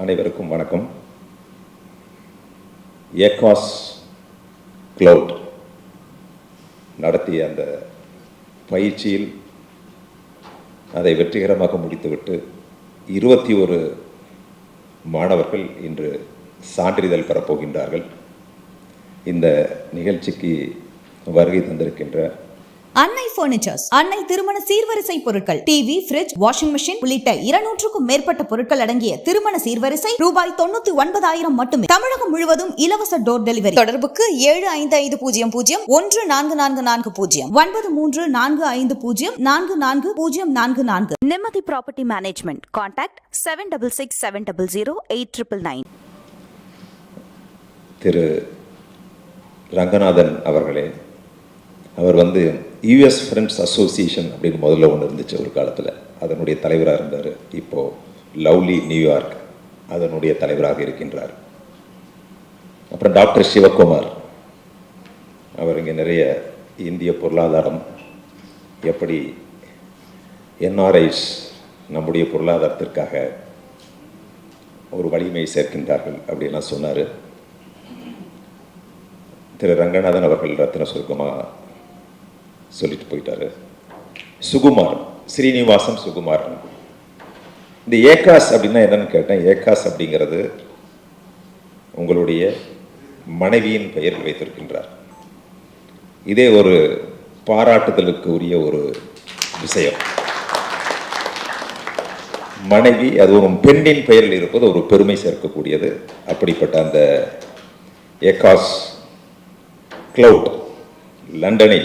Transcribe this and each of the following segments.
அனைவருக்கும் வணக்கம். ஏகாஸ் கிளவுட் நடத்திய அந்த பயிற்சியில் அதை வெற்றிகரமாக முடித்துவிட்டு 21 மாணவர்கள் இன்று சான்றிதழ் பெறப்போகின்றார்கள். இந்த நிகழ்ச்சிக்கு வருகை தந்திருக்கின்ற அன்னை பர்னிச்சர்ஸ், அன்னை திருமண சீர்வரிசை பொருட்கள், டிவி, ஃபிரிட்ஜ், வாஷிங் மெஷின் உள்ளிட்ட 200க்கும் மேற்பட்ட பொருட்கள் அடங்கிய திருமண சீர்வரிசை ரூபாய் 99,000 மட்டுமே. தமிழகம் முழுவதும் இலவச டோர் டெலிவரி. தொடர்புக்கு 7550144440 9345044044. நிம்மதி ப்ராப்பர்ட்டி மேனேஜ்மெண்ட். கான்டாக்ட் 7667008999. திரு ரங்கநாதன் அவர்களே, அவர் யூஎஸ் ஃப்ரெண்ட்ஸ் அசோசியேஷன் அப்படின்னு முதல்ல ஒன்று இருந்துச்சு ஒரு காலத்தில், அதனுடைய தலைவராக இருந்தார். இப்போது லவ்லி நியூயார்க் அதனுடைய தலைவராக இருக்கின்றார். அப்புறம் டாக்டர் சிவகுமார், அவர் இங்கே நிறைய இந்திய பொருளாதாரம் எப்படி என்ஆர்ஐஸ் நம்முடைய பொருளாதாரத்திற்காக ஒரு வலிமை சேர்க்கின்றார்கள் அப்படின்லாம் சொன்னார். திரு ரங்கநாதன் அவர்கள் ரத்தின சுருக்கமாக சொல்லிட்டு போயிட்டாரு. சுகுமார், ஸ்ரீனிவாசன் சுகுமார். இந்த ஏகாஸ் அப்படின்னா என்னன்னு கேட்டேன். ஏகாஸ் அப்படிங்கிறது உங்களுடைய மனைவியின் பெயரில் வைத்திருக்கின்றார். இதே ஒரு பாராட்டுதலுக்கு உரிய ஒரு விஷயம். மனைவி, அது ஒரு பெண்ணின் பெயரில் இருப்பது ஒரு பெருமை சேர்க்கக்கூடியது. அப்படிப்பட்ட அந்த ஏகாஸ் கிளவுட் லண்டனை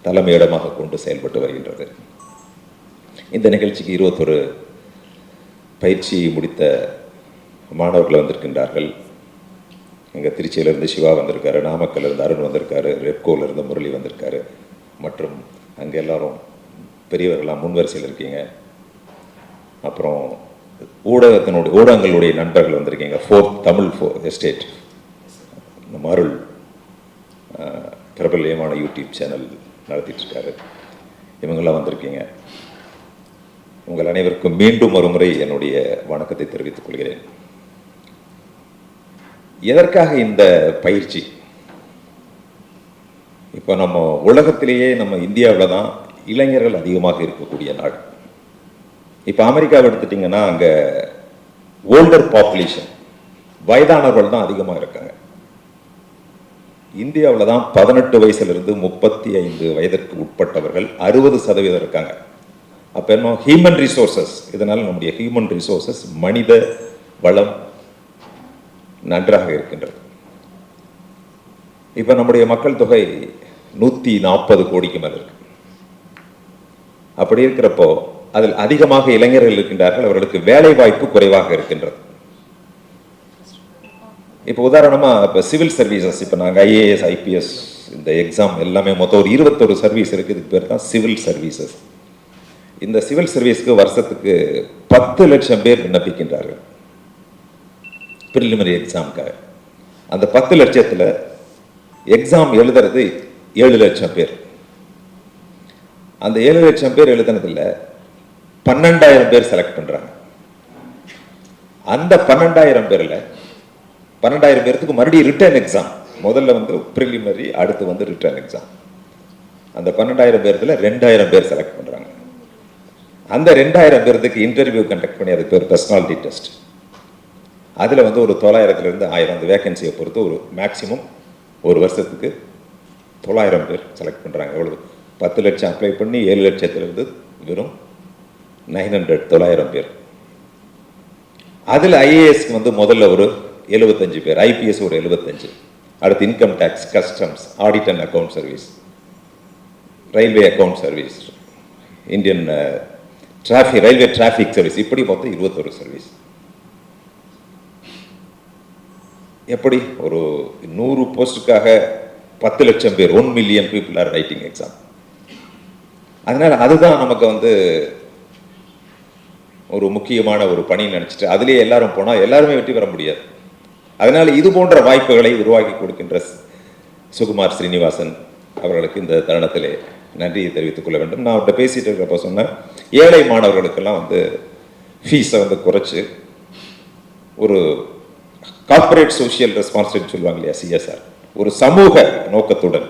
தலைமையிடமாக கொண்டு செயல்பட்டு வருகின்றது. இந்த நிகழ்ச்சிக்கு 21 பயிற்சி முடித்த மாணவர்கள் வந்திருக்கின்றார்கள். எங்கள் திருச்சியிலிருந்து சிவா வந்திருக்காரு, நாமக்கல்லிருந்து அருண் வந்திருக்காரு, ரெப்கோவிலிருந்து முரளி வந்திருக்காரு, மற்றும் அங்கே எல்லாரும் பெரியவர்களாக முன்வரிசையில் இருக்கீங்க. அப்புறம் ஊடகங்களுடைய நண்பர்கள் வந்திருக்கீங்க. தமிழ் எஸ்டேட் அருள் பிரபல்யமான யூடியூப் சேனல் நடத்திட்டுருக்காரு. இவங்கெல்லாம் வந்திருக்கீங்க. உங்கள் அனைவருக்கும் மீண்டும் ஒரு முறை என்னுடைய வணக்கத்தை தெரிவித்துக் கொள்கிறேன். எதற்காக இந்த பயிற்சி? இப்போ நம்ம உலகத்திலேயே நம்ம இந்தியாவில் தான் இளைஞர்கள் அதிகமாக இருக்கக்கூடிய நாடு. இப்போ அமெரிக்காவை எடுத்துட்டிங்கன்னா அங்கே ஓல்டர் பாப்புலேஷன், வயதானவர்கள் தான் அதிகமாக இருக்காங்க. இந்தியாவில் தான் 18 வயசுலேருந்து 35 வயதிற்கு உட்பட்டவர்கள் 60% இருக்காங்க. அப்போ என்ன, ஹியூமன் ரிசோர்சஸ். இதனால் நம்முடைய ஹியூமன் ரிசோர்சஸ், மனித வளம் நன்றாக இருக்கின்றது. இப்போ நம்முடைய மக்கள் தொகை 140 கோடிக்கு மேலே இருக்கு. அப்படி இருக்கிறப்போ அதில் அதிகமாக இளைஞர்கள் இருக்கின்றார்கள். அவர்களுக்கு வேலை வாய்ப்பு குறைவாக இருக்கின்றது. இப்போ உதாரணமாக இப்போ சிவில் சர்வீசஸ், இப்போ நாங்கள் ஐஏஎஸ் ஐபிஎஸ் இந்த எக்ஸாம் எல்லாமே மொத்தம் ஒரு 21 சர்வீஸ் இருக்குது. இதுக்கு பேர் தான் சிவில் சர்வீசஸ். இந்த சிவில் சர்வீஸ்க்கு வருஷத்துக்கு 10 லட்சம் பேர் விண்ணப்பிக்கின்றார்கள் ப்ரிலிமினரி எக்ஸாமுக்காக. அந்த 10 லட்சத்தில் எக்ஸாம் எழுதுறது 7 லட்சம் பேர். அந்த 7 லட்சம் பேர் எழுதுனதில் 12,000 பேர் செலக்ட் பண்ணுறாங்க. அந்த 12,000 பேரில் 12,000 பேருக்கு மறுபடியும் ரிட்டர்ன் எக்ஸாம். முதல்ல ப்ரிலிமினரி, அடுத்து ரிட்டர்ன் எக்ஸாம். அந்த 12,000 பேர்ல 2,000 பேர் செலக்ட் பண்ணுறாங்க. அந்த 2,000 பேருக்கு இன்டர்வியூ கண்டக்ட் பண்ணி, அதுக்கு பேர் பர்சனாலிட்டி டெஸ்ட். அதில் ஒரு 900லேருந்து 1000 அந்த வேகன்சியை பொறுத்து ஒரு மேக்சிமம் ஒரு வருஷத்துக்கு 900 பேர் செலக்ட் பண்ணுறாங்க. எவ்வளவு? 10 லட்சம் அப்ளை பண்ணி 7 லட்சத்துலேருந்து வெறும் 900 பேர். அதில் ஐஏஎஸ்க்கு முதல்ல ஒரு 75 பேர், ஐபிஎஸ் ஒரு 75, அடுத்து income tax, customs, audit and account service, railway account service, Indian railway traffic service, இப்படி மொத்தம் 21 சர்வீஸ். எப்படி ஒரு 100 போஸ்டுக்காக 10 லட்சம் பேர், 1 million people are writing exam. அதனால அதுதான் நமக்கு ஒரு முக்கியமான ஒரு பணி நினைச்சிட்டு அதுலேயே எல்லாரும் போனால் எல்லாருமே வெற்றி பெற முடியாது. அதனால் இது போன்ற வாய்ப்புகளை உருவாக்கி கொடுக்கின்ற சுகுமார் ஸ்ரீனிவாசன் அவர்களுக்கு இந்த தருணத்திலே நன்றியை தெரிவித்துக் கொள்ள வேண்டும். நான் அவர்கிட்ட பேசிட்டு இருக்கிறப்ப சொன்னேன், ஏழை மாணவர்களுக்கெல்லாம் ஃபீஸை குறைச்சி ஒரு கார்ப்பரேட் சோஷியல் ரெஸ்பான்சிபிலிட்டி சொல்லுவாங்க இல்லையா, சிஎஸ்ஆர், ஒரு சமூக நோக்கத்துடன்,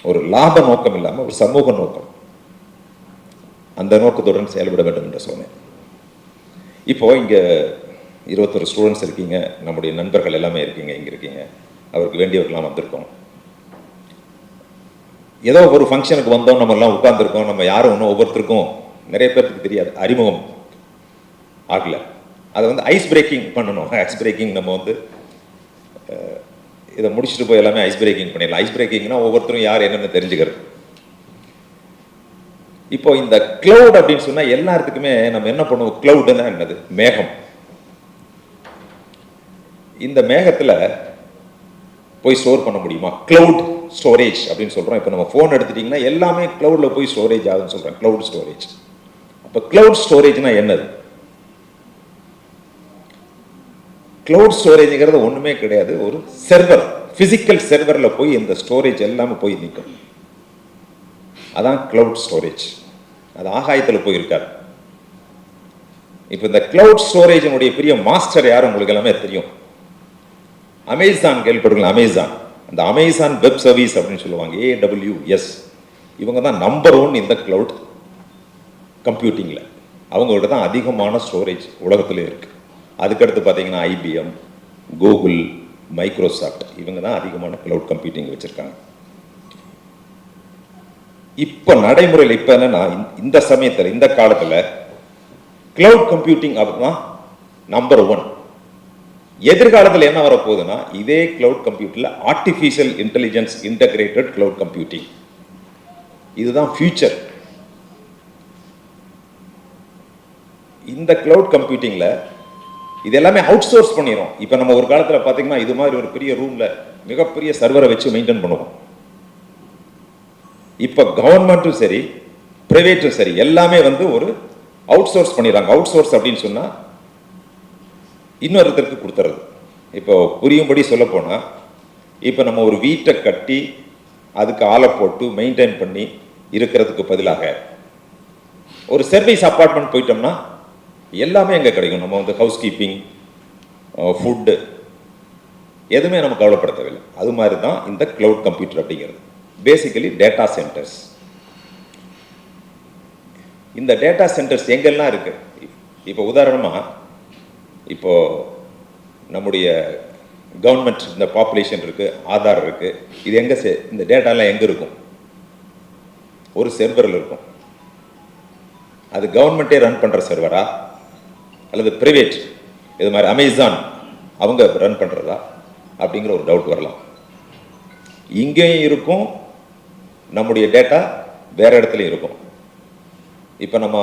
ஒரு லாப நோக்கம் இல்லாமல் ஒரு சமூக நோக்கம், அந்த நோக்கத்துடன் செயல்பட வேண்டும் என்று சொன்னேன். இப்போ இங்கே 21 ஸ்டூடெண்ட்ஸ் இருக்கீங்க, நம்முடைய நண்பர்கள் எல்லாமே இருக்கீங்க, இங்கே இருக்கீங்க, அவருக்கு வேண்டியவர்கள்லாம் வந்திருக்கோம். ஏதோ ஒரு ஃபங்க்ஷனுக்கு வந்தோம், நம்ம எல்லாம் உட்கார்ந்துருக்கோம், நம்ம யாரும் ஒன்றும் ஒவ்வொருத்தருக்கும் நிறைய பேருக்கு தெரியாது, அறிமுகம் ஆகலை. அதை வந்து ஐஸ் பிரேக்கிங் பண்ணணும். ஐஸ் பிரேக்கிங் நம்ம வந்து இதை முடிச்சுட்டு போய் எல்லாமே ஐஸ் பிரேக்கிங் பண்ணிடலாம். ஐஸ் பிரேக்கிங்னா ஒவ்வொருத்தரும் யார் என்னென்னு தெரிஞ்சுக்கிறது. இப்போ இந்த கிளவுட் அப்படின்னு சொன்னால் எல்லாத்துக்குமே நம்ம என்ன பண்ணுவோம், கிளவுடுன்னா என்னது, மேகம். இந்த மேகத்தில் போய் ஸ்டோர் பண்ண முடியுமா, கிளவுட் ஸ்டோரேஜ் அப்படின்னு சொல்கிறோம். இப்போ நம்ம ஃபோன் எடுத்துட்டிங்கன்னா எல்லாமே கிளவுடில் போய் ஸ்டோரேஜ் ஆகுதுன்னு சொல்கிறோம், கிளவுட் ஸ்டோரேஜ். அப்போ கிளவுட் ஸ்டோரேஜ்னா என்னது? கிளவுட் ஸ்டோரேஜ்ங்கிறது ஒன்றுமே கிடையாது, ஒரு சர்வர், ஃபிசிக்கல் சர்வரில் போய் இந்த ஸ்டோரேஜ் எல்லாமே போய் நிற்கும். அதான் கிளவுட் ஸ்டோரேஜ். அது ஆகாயத்தில் போயிருக்காரு. இப்போ இந்த கிளவுட் ஸ்டோரேஜினுடைய பெரிய மாஸ்டர் யார் உங்களுக்கு எல்லாமே தெரியும். அமேசான் கேள்விப்படுங்களா? அமேசான், அந்த அமேசான் வெப் சர்வீஸ் அப்படின்னு சொல்லுவாங்க, AWS. இவங்க தான் நம்பர் 1 இந்த கிளவுட் கம்ப்யூட்டிங்கில். அவங்கள்ட்ட தான் அதிகமான ஸ்டோரேஜ் உலகத்தில் இருக்கு. அதுக்கடுத்து பார்த்தீங்கன்னா IBM, கூகுள், மைக்ரோசாஃப்ட், இவங்க தான் அதிகமான கிளவுட் கம்ப்யூட்டிங் வச்சுருக்காங்க. இப்போ நடைமுறையில் இப்போ என்னன்னா, இந்த சமயத்தில், இந்த காலத்தில் கிளவுட் கம்ப்யூட்டிங் அதுதான் நம்பர் 1. எதிர்காலத்தில் என்ன வரப்போகுதுன்னா, இதே கிளவுட் கம்ப்யூட்டரில் artificial intelligence integrated cloud computing, இதுதான் ஃபியூச்சர். இந்த கிளவுட் கம்ப்யூட்டிங்கில் இது எல்லாமே அவுட் சோர்ஸ் பண்ணிடும். இப்போ நம்ம ஒரு காலத்தில் பார்த்தீங்கன்னா இது மாதிரி ஒரு பெரிய ரூமில் மிகப்பெரிய சர்வரை வச்சு மெயின்டைன் பண்ணுவோம். இப்போ கவர்மெண்ட்டும் சரி, பிரைவேட்டும் சரி, எல்லாமே வந்து ஒரு அவுட் சோர்ஸ் பண்ணிடுறாங்க. அவுட் சோர்ஸ் அப்படின்னு சொன்னால் இன்னொருத்தருக்கு கொடுத்துறது. இப்போ புரியும்படி சொல்ல போனால், இப்போ நம்ம ஒரு வீட்டை கட்டி அதுக்கு ஆளை போட்டு மெயின்டைன் பண்ணி இருக்கிறதுக்கு பதிலாக ஒரு சர்வீஸ் அப்பார்ட்மெண்ட் போயிட்டோம்னா எல்லாமே எங்கே கிடைக்கும். நம்ம வந்து ஹவுஸ் கீப்பிங், ஃபுட்டு, எதுவுமே நம்ம கவலைப்பட தேவையில்லை. அது மாதிரி தான் இந்த கிளவுட் கம்ப்யூட்டர் அப்படிங்கிறது. Basically data centres. இந்த டேட்டா சென்டர்ஸ் எங்கெல்லாம் இருக்கு? இப்போ உதாரணமாக, இப்போ நம்முடைய கவர்மெண்ட் இந்த பாப்புலேஷன் இருக்கு, ஆதார் இருக்கு, இது எங்கே இந்த டேட்டாலாம் எங்கே இருக்கும்? ஒரு சர்வரில் இருக்கும். அது கவர்மெண்ட்டே ரன் பண்ணுற சர்வரா அல்லது பிரைவேட், இது மாதிரி அமேசான் அவங்க ரன் பண்ணுறதா அப்படிங்கிற ஒரு டவுட் வரலாம். இங்கேயும் இருக்கும், நம்முடைய டேட்டா வேற இடத்துலையும் இருக்கும். இப்போ நம்ம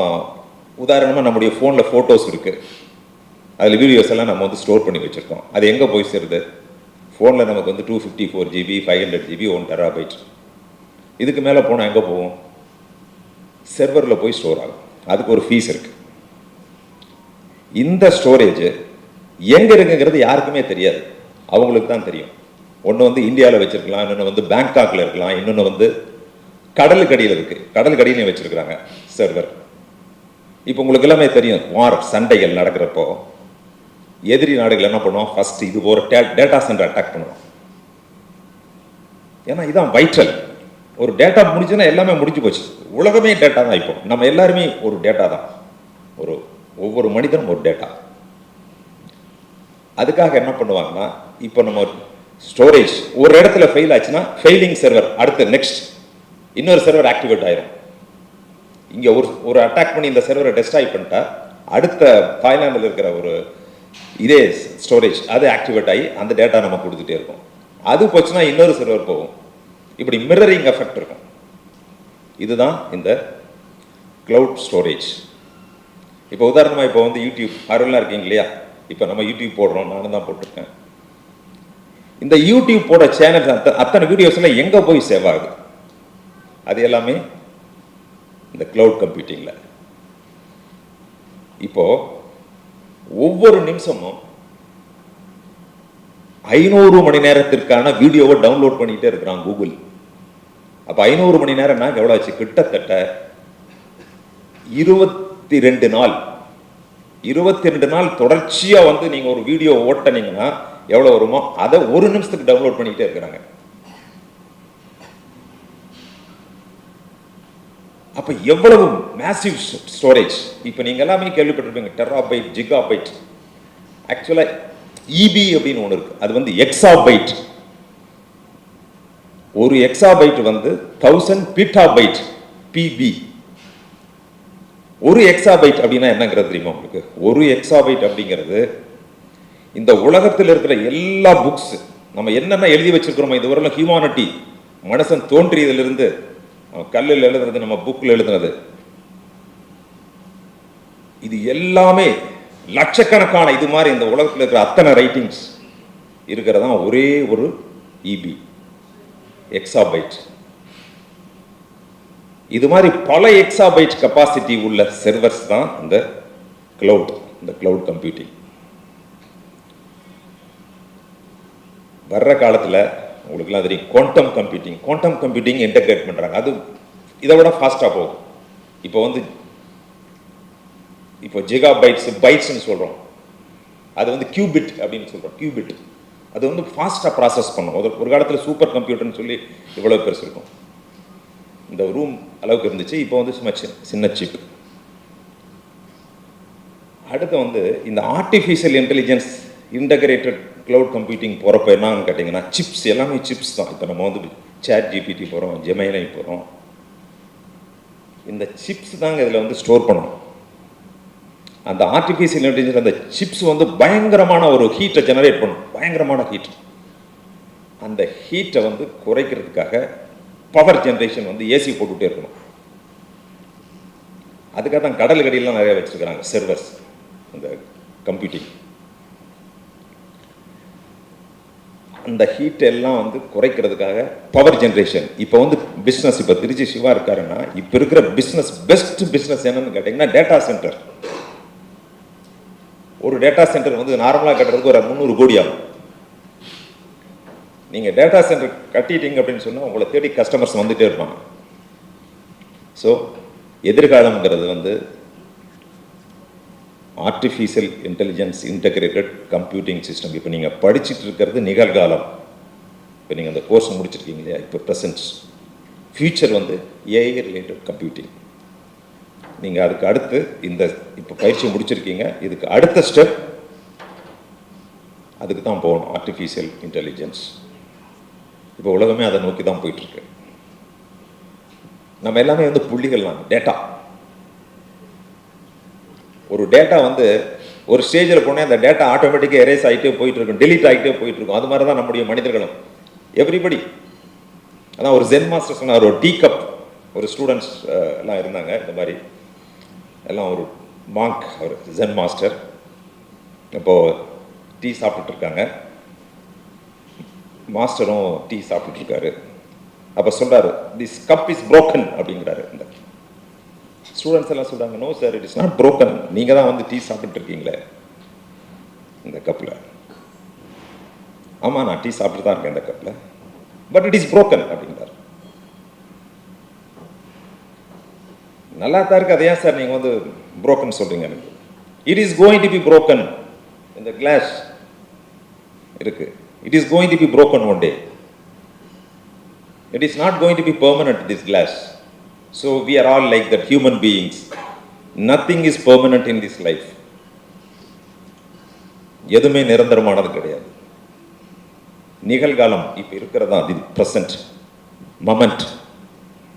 உதாரணமாக நம்முடைய ஃபோனில் ஃபோட்டோஸ் இருக்குது, அதில் வீடியோஸ் எல்லாம் நம்ம வந்து ஸ்டோர் பண்ணி வச்சுருக்கோம். அது எங்கே போய் சேருது? ஃபோனில் நமக்கு வந்து 254 GB, 500 GB, 1 TB. இதுக்கு மேலே போனால் எங்கே போகும்? சர்வரில் போய் ஸ்டோர் ஆகும். அதுக்கு ஒரு ஃபீஸ் இருக்குது. இந்த ஸ்டோரேஜ் எங்கே இருக்குங்கிறது யாருக்குமே தெரியாது, அவங்களுக்கு தான் தெரியும். ஒன்று வந்து இந்தியாவில் வச்சுருக்கலாம், இன்னொன்று வந்து பேங்காக்கில் இருக்கலாம், இன்னொன்று வந்து கடலுக்கடியில் இருக்குது, கடலுக்கடியிலையும் வச்சுருக்குறாங்க சர்வர். இப்போ உங்களுக்கு எல்லாமே தெரியும், வார் சண்டைகள் நடக்கிறப்போ எதிரி நாடுகள் என்ன பண்ணுவோம்? ஃபர்ஸ்ட் இது ஒரு டேட்டா சென்டர் அட்டாக் பண்ணுவோம். ஏன்னா இதான் வைட்டல். ஒரு டேட்டா முடிஞ்சுன்னா எல்லாமே முடிஞ்சு போச்சு. உலகமே டேட்டா தான். இப்போ நம்ம எல்லாருமே ஒரு டேட்டா தான். ஒவ்வொரு மனிதனும் ஒரு டேட்டா. அதுக்காக என்ன பண்ணுவாங்கன்னா, இப்போ நம்ம ஸ்டோரேஜ் ஒரு இடத்துல ஃபெயில் ஆச்சுன்னா ஃபெயிலிங் சர்வர், அடுத்து நெக்ஸ்ட் இன்னொரு சர்வர் ஆக்டிவேட் ஆயிரும். இங்கே ஒரு அட்டாக் பண்ணி இந்த சர்வரை டெஸ்ட்ராய் பண்ணிட்டா அடுத்த தாய்லாந்தில் இருக்கிற ஒரு இதே ஸ்டோரேஜ் அது ஆக்டிவேட் ஆகி அந்த டேட்டா நம்ம கொடுத்துட்டே இருக்கும். அது போச்சுன்னா இன்னொரு சர்வர் போகும். இப்படி மிரரிங் எஃபெக்ட் இருக்கும். இதுதான் இந்த கிளவுட் ஸ்டோரேஜ். இப்போ உதாரணமாக இப்போ வந்து யூடியூப் ஆர்வலாம் இருக்கீங்க இல்லையா? இப்போ நம்ம யூடியூப் போடுறோம், நானும் தான் போட்டிருக்கேன். இந்த யூடியூப் போட சேனல்ஸ் அத்தனை வீடியோஸ்லாம் எங்கே போய் சேவ் ஆகுது? அது எல்லாமே இந்த கிளவுட் கம்ப்யூட்டிங்கில். இப்போ ஒவ்வொரு நிமிஷமும் 500 மணி நேரத்திற்கான வீடியோவை டவுன்லோட் பண்ணிட்டே இருக்கிறான் கூகுள். அப்போ 500 மணி நேரம்னா எவ்வளோ ஆச்சு? கிட்டத்தட்ட 22 நாள் 22 நாள் தொடர்ச்சியா வந்து நீங்க ஒரு வீடியோ ஓட்டனீங்கன்னா எவ்வளவு வருமோ அதை ஒரு நிமிஷத்துக்கு டவுன்லோட் பண்ணிக்கிட்டே இருக்கிறாங்க. அப்ப எவ்வளவு மேசிவ் ஸ்டோரேஜ். இப்ப நீங்க எல்லாமே கேள்விப்பட்டிருப்பீங்க டெராபைட், ஜிகாபைட். ஆக்சுவலா இபி அப்படின்னு ஒன்று இருக்கு, அது வந்து எக்ஸாபைட். ஒரு எக்ஸாபைட் வந்து 1000 பீட்டாபைட், பிபி. ஒரு எக்ஸாபைட் அப்படின்னா என்னங்கிறது தெரியுமா உங்களுக்கு? ஒரு எக்ஸாபைட் அப்படிங்கிறது இந்த உலகத்தில் இருக்கிற எல்லா புக்ஸ் நம்ம என்னென்ன எழுதி வச்சிருக்கிறோமோ இதுவரை ஹியூமானிட்டி மனுஷன் தோன்றியதிலிருந்து கல்லில் எழுதுறது, நம்ம புக்கில் எழுதுனது, இது எல்லாமே லட்சக்கணக்கான இது மாதிரி இந்த உலகத்தில் இருக்கிற அத்தனை ரைட்டிங்ஸ் இருக்கிறதா ஒரே ஒரு இபி எக்ஸாபைட். இது மாதிரி பல எக்ஸாபைட் கெப்பாசிட்டி உள்ள சர்வர்ஸ் தான் இந்த கிளவுட் கம்ப்யூட்டிங். வர்ற காலத்தில் உங்களுக்குலாம் தெரியும் குவாண்டம் கம்ப்யூட்டிங் இன்டகிரேட் பண்றாங்க. அது இதை விட ஃபாஸ்டா போகும். இப்போ ஜிகாபைட்ஸ், பைட்ஸ்னு சொல்றோம், அது வந்து கியூபிட் அப்படின்னு சொல்றோம். கியூபிட் அது வந்து ஃபாஸ்டா ப்ராசஸ் பண்ணும். ஒரு காலத்தில் சூப்பர் கம்ப்யூட்டர்னு சொல்லி இவ்வளவு பெருசு இருக்கும், இந்த ரூம் அளவுக்கு இருந்துச்சு. இப்போ வந்து சும்மா சின்ன சிப். அடுத்து வந்து இந்த artificial intelligence integrated cloud computing போகிறப்ப என்னன்னு கேட்டிங்கன்னா சிப்ஸ், எல்லாமே சிப்ஸ் தான். இப்போ நம்ம வந்து சாட் ஜிபிடி போகிறோம், ஜெமினி போகிறோம், இந்த சிப்ஸ் தாங்க இதில் வந்து ஸ்டோர் பண்ணணும். அந்த ஆர்டிஃபிஷியல் இன்டெலிஜென்ஸ் அந்த சிப்ஸ் வந்து பயங்கரமான ஒரு ஹீட்டை ஜெனரேட் பண்ணும், பயங்கரமான ஹீட். அந்த ஹீட்டை வந்து குறைக்கிறதுக்காக பவர் ஜென்ரேஷன் வந்து ஏசி போட்டுகிட்டே இருக்கணும். அதுக்காக தான் கடல் கடியெல்லாம் நிறைய வச்சிருக்கிறாங்க சர்வர்ஸ், அந்த கம்ப்யூட்டிங். அந்த ஹீட் எல்லாம் வந்து குறைக்கிறதுக்காக பவர் ஜென்ரேஷன். இப்போ வந்து பிஸ்னஸ், இப்போ திருச்சி சிவா இருக்காருன்னா இப்போ இருக்கிற பிஸ்னஸ், பெஸ்ட் பிஸ்னஸ் என்னன்னு கேட்டிங்கன்னா டேட்டா சென்டர். ஒரு டேட்டா சென்டர் வந்து நார்மலாக கட்டுறதுக்கு ஒரு 300 கோடி ஆகும். நீங்கள் டேட்டா சென்டர் கட்டிட்டீங்க அப்படின்னு சொன்னால் உங்களை தேடி கஸ்டமர்ஸ் வந்துட்டே இருப்பாங்க. ஸோ எதிர்காலம்ங்கிறது வந்து artificial intelligence integrated computing system. இப்போ நீங்கள் படிச்சுட்டு இருக்கிறது நிகழ்காலம். இப்போ நீங்கள் அந்த கோர்ஸ் முடிச்சிருக்கீங்க இல்லையா, இப்போ ப்ரெசன்ட். ஃபியூச்சர் வந்து ஏஐ ரிலேட்டட் கம்ப்யூட்டிங். நீங்கள் அதுக்கு அடுத்து இந்த இப்போ பயிற்சி முடிச்சிருக்கீங்க, இதுக்கு அடுத்த ஸ்டெப் அதுக்கு தான் போகணும், ஆர்டிஃபிஷியல் இன்டெலிஜென்ஸ். இப்போ உலகமே அதை நோக்கி தான் போயிட்டுருக்கு. நம்ம எல்லாமே வந்து புள்ளிகள்லாம், டேட்டா. ஒரு டேட்டா வந்து ஒரு ஸ்டேஜில் போனால் அந்த டேட்டா ஆட்டோமேட்டிக்காக எரேஸ் ஆகிட்டே போயிட்டு இருக்கும், டெலீட் ஆகிட்டே போயிட்டு இருக்கும். அது மாதிரி தான் நம்முடைய மனிதர்களும், எவ்ரிபடி. அதான் ஒரு ஜென் மாஸ்டர் சொன்னார், ஒரு டீ கப். ஒரு ஸ்டூடெண்ட்ஸ் எல்லாம் இருந்தாங்க இந்த மாதிரி எல்லாம், ஒரு மாங்க், ஒரு ஜென் மாஸ்டர். இப்போது டீ சாப்பிட்டுட்டு இருக்காங்க, மாஸ்டரும் டீ சாப்பிட்டுட்டு இருக்காரு. அப்போ சொல்றாரு, திஸ் கப் இஸ் புரோக்கன் அப்படிங்கிறாரு. இந்த ஸ்டூடெண்ட்ஸ் எல்லாம் சொல்றாங்க, no sir, it is not broken. நீங்கள் தான் வந்து டீ சாப்பிட்டு இருக்கீங்களே இந்த கப்பில். ஆமாம், நான் டீ சாப்பிட்டு தான் இருக்கேன் இந்த கப்பில், பட் இட் இஸ் புரோக்கன் அப்படிங்கிறார். நல்லா தான் இருக்கு, அதையா சார் நீங்கள் வந்து புரோக்கன் சொல்றீங்க? It is going to be broken. இந்த கிளாஸ் இருக்கு, it is going to be broken one day. It is not going to be permanent, this glass. So we are all like that, human beings. Nothing is permanent in this life. எதுவுமே நிரந்தரமானது கிடையாது. நிகழ்காலம் இப்போ இருக்கிறதா, தி present moment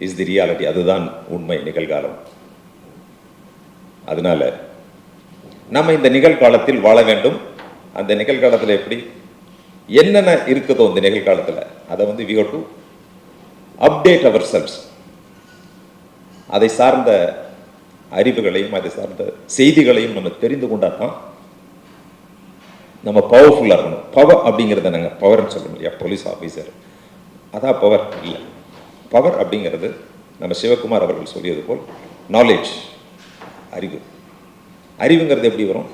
is the reality. அதுதான் உண்மை, நிகழ்காலம். அதனால நம்ம இந்த நிகழ்காலத்தில் வாழ வேண்டும். அந்த நிகழ்காலத்தில் எப்படி என்னென்ன இருக்குதோ இந்த நிகழ்காலத்தில் அதை வந்து we have to update ourselves. அதை சார்ந்த அறிவுகளையும் அதை சார்ந்த செய்திகளையும் நம்ம தெரிந்து கொண்டால் தான் நம்ம பவர்ஃபுல்லாக இருக்கணும். பவர் அப்படிங்கிறத நாங்கள் பவர்னு சொல்ல முடியாது, போலீஸ் ஆஃபீஸர் அதான் பவர் இல்லை. பவர் அப்படிங்கிறது நம்ம சிவகுமார் அவர்கள் சொல்லியது போல் நாலேஜ், அறிவு. அறிவுங்கிறது எப்படி வரும்?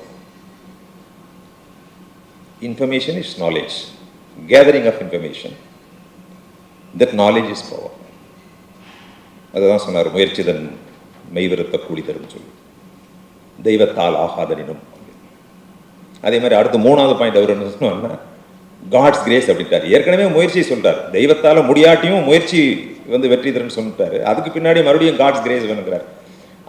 Information is knowledge. Gathering of information. That knowledge is power. அதுதான் சொன்னார், முயற்சிதன் மெய்விருத்த கூலி தரும் சொல்லி. தெய்வத்தால் ஆகாதனினும். அதே மாதிரி அடுத்து 3வது பாயிண்ட் அவர் என்ன சொன்னார்னா காட்ஸ் கிரேஸ் அப்படின்ட்டார். ஏற்கனவே முயற்சி சொல்றாரு, தெய்வத்தால முடியாட்டியும் முயற்சி வந்து வெற்றி தரும்னு சொல்லிட்டாரு. அதுக்கு பின்னாடி மறுபடியும் காட்ஸ் கிரேஸ் வேணுங்கிறார்.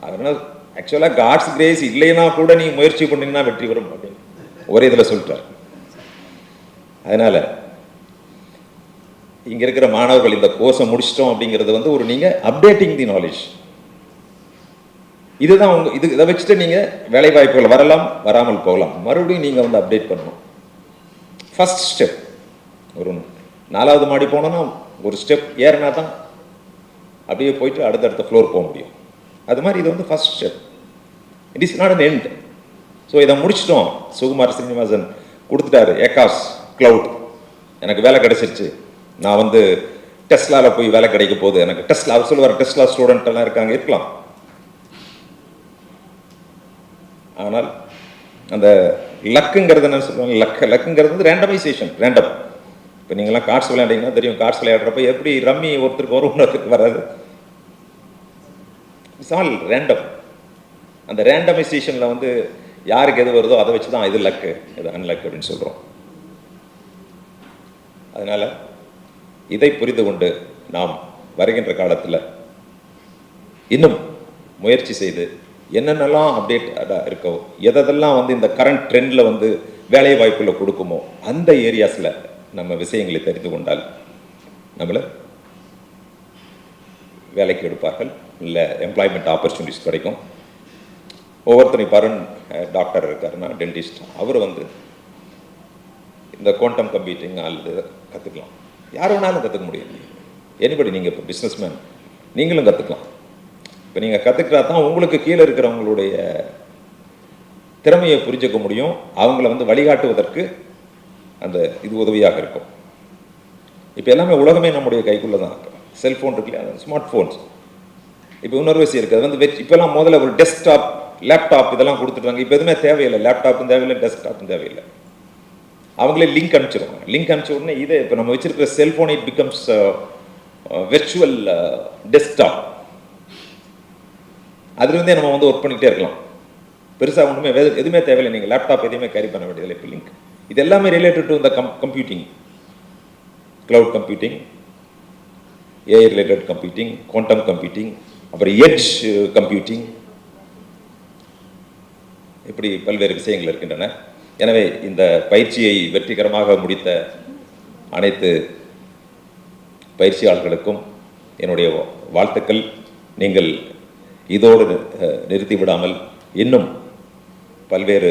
அதனால ஆக்சுவலாக காட்ஸ் கிரேஸ் இல்லைன்னா கூட நீ முயற்சி பண்ணீங்கன்னா வெற்றி வரும் அப்படின்னு ஒரே இதில் சொல்லிட்டார். அதனால இங்க இருக்கிற மாணவர்கள் இந்த கோர்ஸை முடிச்சிட்டோம் அப்படிங்கிறது வந்து ஒரு நீங்க அப்டேட்டிங் தி நாலேஜ். இதுதான் இதை வச்சுட்டு நீங்க வேலை வாய்ப்புகள் வரலாம், வராமல் போகலாம். மறுபடியும் நீங்க வந்து அப்டேட் பண்ணணும். First step. ஒரு 4வது மாடி போனோம்னா ஒரு ஸ்டெப் ஏறினா தான் அப்படியே போயிட்டு அடுத்தடுத்த ஃப்ளோர் போக முடியும். அது மாதிரி இது வந்து first step. It is not an end. So இதை முடிச்சிட்டோம், சுகுமார் ஸ்ரீனிவாசன் கொடுத்துட்டாரு ஏகாஸ் கிளவுட், எனக்கு வேலை கிடைச்சிருச்சு, நான் வந்து டெஸ்லாவில் போய் வேலை கிடைக்க போகுது, எனக்கு டெஸ்லா அவர் சொல்லுவார், டெஸ்லா ஸ்டூடெண்ட் எல்லாம் இருக்கலாம். ஆனால் அந்த லக்குங்கிறது என்ன சொல்லுவாங்க, லக்குங்கிறது வந்து ரேண்டமைசேஷன், ரேண்டம். இப்போ நீங்களாம் கார்ட்ஸ் விளையாண்டிங்கன்னா தெரியும், கார்ட்ஸ் விளையாடுறப்ப எப்படி ரம்மி ஒருத்தருக்கு வரும் ஒருத்தருக்கு வராது. It's all random. அந்த ரேண்டமைசேஷனில் வந்து யாருக்கு எது வருதோ அதை வச்சு தான் இது லக்கு, இது அன்லக் அப்படின்னு சொல்கிறோம். அதனால் இதை புரிந்து கொண்டு நாம் வருகின்ற காலத்தில் இன்னும் முயற்சி செய்து என்னென்னலாம் அப்டேட் இருக்கோ, எதெல்லாம் வந்து இந்த கரண்ட் ட்ரெண்டில் வந்து வேலை வாய்ப்புகளை கொடுக்குமோ அந்த ஏரியாஸில் நம்ம விஷயங்களை தெரிந்து கொண்டால் நம்மளை வேலைக்கு எடுப்பார்கள், இல்லை எம்ப்ளாய்மெண்ட் ஆப்பர்ச்சுனிட்டிஸ் கிடைக்கும். ஒவ்வொருத்தரும் பருண் டாக்டர் இருக்காருன்னா டென்டிஸ்ட், அவர் வந்து இந்த குவாண்டம் கம்ப்யூட்டிங் அல்லது கற்றுக்கலாம். யார் வேணாலும் கற்றுக்க முடியும். எனிபடி, நீங்கள் இப்போ பிஸ்னஸ்மேன், நீங்களும் கற்றுக்கலாம். இப்போ நீங்கள் கற்றுக்கிட்டா தான் உங்களுக்கு கீழே இருக்கிறவங்களுடைய திறமையை புரிஞ்சுக்க முடியும், அவங்கள வந்து வழிகாட்டுவதற்கு அந்த இது உதவியாக இருக்கும். இப்போ எல்லாமே உலகமே நம்முடைய கைக்குள்ளே தான். செல்ஃபோன் இருக்கு இல்லையா, ஸ்மார்ட் ஃபோன்ஸ். இப்போ இன்னொரு விஷயம் இருக்குது, அது வந்து இப்போல்லாம் முதல்ல ஒரு டெஸ்க்டாப், லேப்டாப் இதெல்லாம் கொடுத்துட்டாங்க. இப்போ எதுவுமே தேவையில்லை, லேப்டாப்பும் தேவையில்லை, டெஸ்க்டாப்பும் தேவையில்லை. அவங்களே லிங்க் அனுப்பிச்சிடுவாங்க. லிங்க் அனுப்பிச்ச உடனே இதை இப்போ நம்ம வச்சிருக்கிற cellphone it becomes virtual desktop. அதுலேருந்தே நம்ம வந்து ஒர்க் பண்ணிக்கிட்டே இருக்கலாம். பெருசாக ஒன்றுமே எதுவுமே தேவையில்லை, நீங்கள் லேப்டாப் எதுவுமே கேரி பண்ண வேண்டியதில்லை. இப்போ லிங்க் இது எல்லாமே ரிலேட்டட் டு இந்த computing, cloud computing, AI related computing, quantum computing, அப்புறம் எட்ஜ் கம்ப்யூட்டிங், இப்படி பல்வேறு விஷயங்கள் இருக்கின்றன. எனவே இந்த பயிற்சியை வெற்றிகரமாக முடித்த அனைத்து பயிற்சியாளர்களுக்கும் என்னுடைய வாழ்த்துக்கள். நீங்கள் இதோடு நிறுத்திவிடாமல் இன்னும் பல்வேறு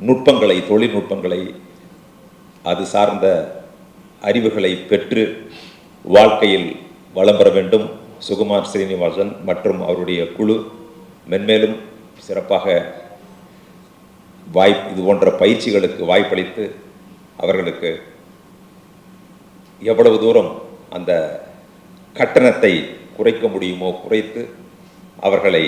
நுட்பங்களை, தொழில்நுட்பங்களை, அது சார்ந்த அறிவுகளை பெற்று வாழ்க்கையில் வளம் பெற வேண்டும். சுகுமார் ஸ்ரீனிவாசன் மற்றும் அவருடைய குழு மென்மேலும் சிறப்பாக இது போன்ற பயிற்சிகளுக்கு வாய்ப்பளித்து அவர்களுக்கு எவ்வளவு தூரம் அந்த கட்டணத்தை குறைக்க முடியுமோ குறைத்து அவர்களை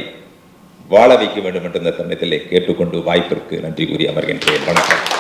வாழ வைக்க வேண்டும் என்று இந்த தருணத்திலே கேட்டுக்கொண்டு வாய்ப்பிற்கு நன்றி கூறி அமர்கின்றேன். வணக்கம்.